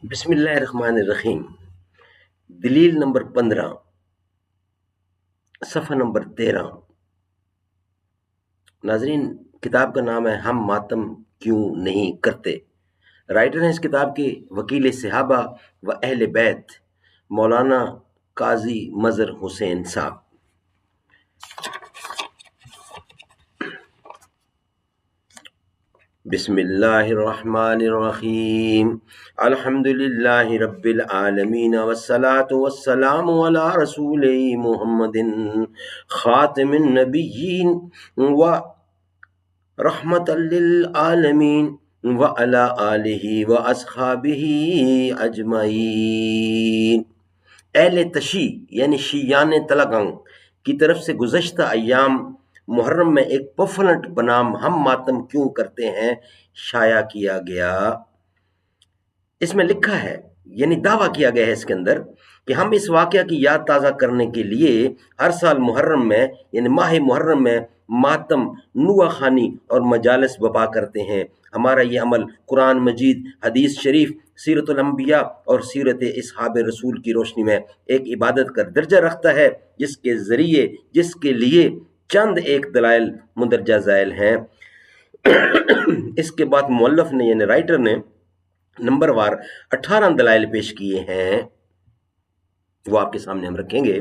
بسم اللہ الرحمن الرحیم۔ دلیل نمبر 15، صفحہ نمبر 13۔ ناظرین، کتاب کا نام ہے ہم ماتم کیوں نہیں کرتے۔ رائٹر ہیں اس کتاب کے وکیل صحابہ و اہل بیت مولانا قاضی مظہر حسین صاحب۔ بسم اللہ الرحمن الرحیم۔ الحمد للہ رب العالمین والصلاة والسلام علی رسول محمد خاتم النبیین و رحمت للعالمین وعلی آلہ و اصحابہ اجمعین۔ اہل تشیع یعنی شیعان تلگنگ کی طرف سے گزشتہ ایام محرم میں ایک پفلنٹ بنام ہم ماتم کیوں کرتے ہیں شائع کیا گیا۔ اس میں لکھا ہے، یعنی دعویٰ کیا گیا ہے اس کے اندر کہ ہم اس واقعہ کی یاد تازہ کرنے کے لیے ہر سال محرم میں یعنی ماہ محرم میں ماتم، نوح خوانی اور مجالس برپا کرتے ہیں۔ ہمارا یہ عمل قرآن مجید، حدیث شریف، سیرت الانبیاء اور سیرت اصحاب رسول کی روشنی میں ایک عبادت کا درجہ رکھتا ہے، جس کے لیے چند ایک دلائل مندرجہ ذیل ہیں۔ اس کے بعد مؤلف نے یعنی رائٹر نے نمبر وار 18 دلائل پیش کیے ہیں، وہ آپ کے سامنے ہم رکھیں گے۔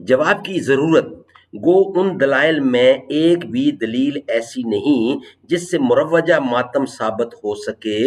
جواب کی ضرورت گو ان دلائل میں ایک بھی دلیل ایسی نہیں جس سے مروجہ ماتم ثابت ہو سکے،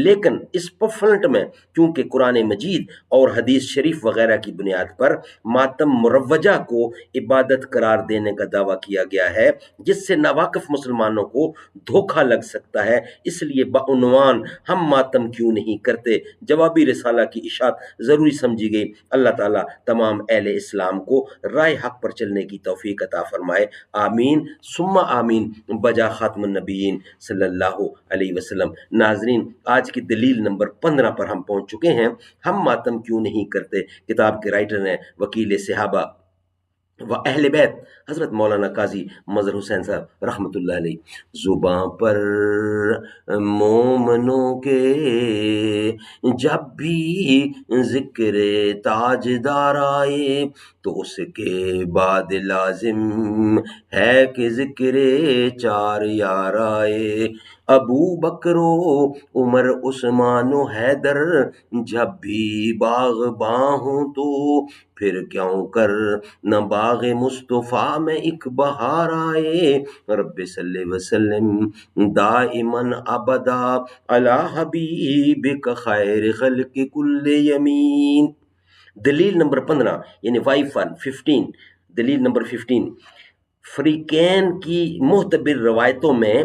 لیکن اس پفلنٹ میں چونکہ قرآن مجید اور حدیث شریف وغیرہ کی بنیاد پر ماتم مروجہ کو عبادت قرار دینے کا دعویٰ کیا گیا ہے، جس سے ناواقف مسلمانوں کو دھوکہ لگ سکتا ہے، اس لیے بعنوان ہم ماتم کیوں نہیں کرتے جوابی رسالہ کی اشاعت ضروری سمجھی گئی۔ اللہ تعالیٰ تمام اہل اسلام کو رائے حق پر چلنے کی توفیق عطا فرمائے، آمین ثم آمین بجا خاتم النبیین صلی اللہ علیہ وسلم۔ ناظرین، آج کی دلیل نمبر 15 پر ہم پہنچ چکے ہیں۔ ہم ماتم کیوں نہیں کرتے کتاب کے رائٹر ہیں وکیل صحابہ و اہل بیت حضرت مولانا قاضی مظہر حسین صاحب رحمۃ اللہ علیہ۔ زباں پر مومنوں کے جب بھی ذکر تاجدار آئے تو اس کے بعد لازم ہے کہ ذکر چار یار آئے۔ ابو بکر و عمر عثمان و حیدر جب بھی باغباں ہوں تو پھر کیوں کر نہ باغ مصطفیٰ میں ایک بہار آئے۔ رب صلی وسلم دائماً ابدا علی حبیبک خیر خلق کل یمین۔ دلیل نمبر 15 یعنی 15 دلیل نمبر 15، فریقین کی معتبر روایتوں میں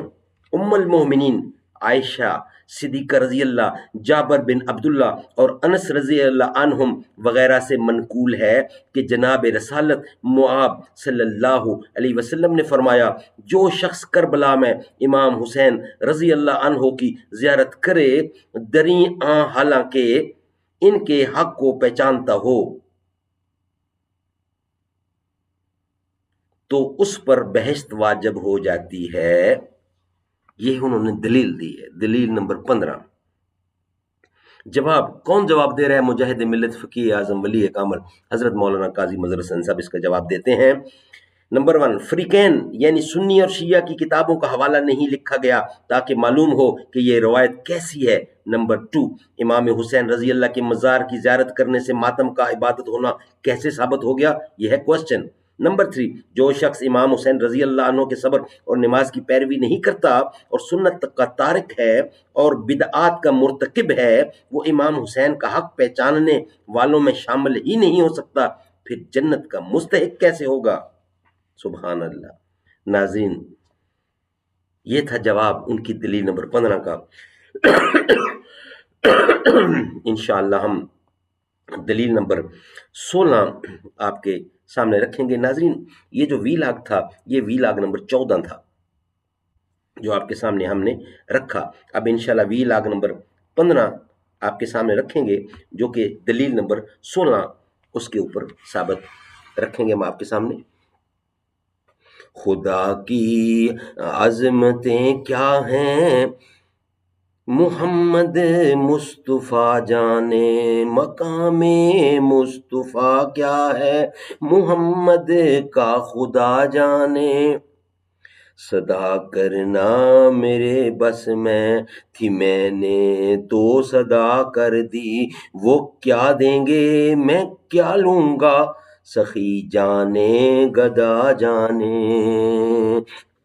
ام المومنین عائشہ صدیقہ رضی اللہ، جابر بن عبداللہ اور انس رضی اللہ عنہم وغیرہ سے منقول ہے کہ جناب رسالت مآب صلی اللہ علیہ وسلم نے فرمایا، جو شخص کربلا میں امام حسین رضی اللہ عنہ کی زیارت کرے دریں حالانکہ ان کے حق کو پہچانتا ہو تو اس پر بہشت واجب ہو جاتی ہے۔ یہ انہوں نے دلیل دی ہے، دلیل نمبر 15۔ جواب کون جواب دے رہا ہے؟ مجاہد ملت فقیہ اعظم ولی کامل حضرت مولانا قاضی مظہر حسین صاحب اس کا جواب دیتے ہیں۔ نمبر 1، فریقین یعنی سنی اور شیعہ کی کتابوں کا حوالہ نہیں لکھا گیا تاکہ معلوم ہو کہ یہ روایت کیسی ہے۔ نمبر 2، امام حسین رضی اللہ کے مزار کی زیارت کرنے سے ماتم کا عبادت ہونا کیسے ثابت ہو گیا؟ یہ ہے کوسچن۔ نمبر 3، جو شخص امام حسین رضی اللہ عنہ کے صبر اور نماز کی پیروی نہیں کرتا اور سنت کا تارک ہے اور بدعات کا مرتکب ہے، وہ امام حسین کا حق پہچاننے والوں میں شامل ہی نہیں ہو سکتا، پھر جنت کا مستحق کیسے ہوگا؟ سبحان اللہ۔ ناظرین، یہ تھا جواب ان کی دلیل نمبر 15 کا۔ انشاءاللہ ہم دلیل نمبر 16 آپ کے سامنے رکھیں گے۔ ناظرین، یہ جو وی لاگ تھا یہ وی لاگ نمبر 14 تھا جو آپ کے سامنے ہم نے رکھا۔ اب انشاءاللہ وی لاگ نمبر 15 آپ کے سامنے رکھیں گے جو کہ دلیل نمبر 16 اس کے اوپر ثابت رکھیں گے ہم آپ کے سامنے۔ خدا کی عظمتیں کیا ہیں محمد مصطفیٰ جانے مقام مصطفیٰ کیا ہے، محمد کا خدا جانے، صدا کرنا میرے بس میں تھی، میں نے تو صدا کر دی، وہ کیا دیں گے میں کیا لوں گا، سخی جانے گدا جانے،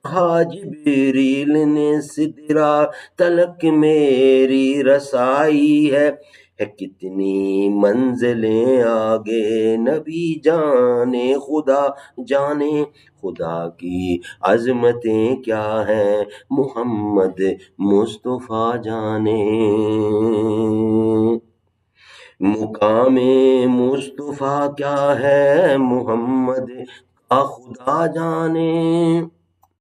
جبریل نے سدرا تلک میری رسائی ہے کتنی منزلیں آگے، نبی جانے خدا جانے، خدا کی عظمتیں کیا ہیں، محمد مصطفیٰ جانے، مقام مصطفیٰ کیا ہے، محمد کا خدا جانے،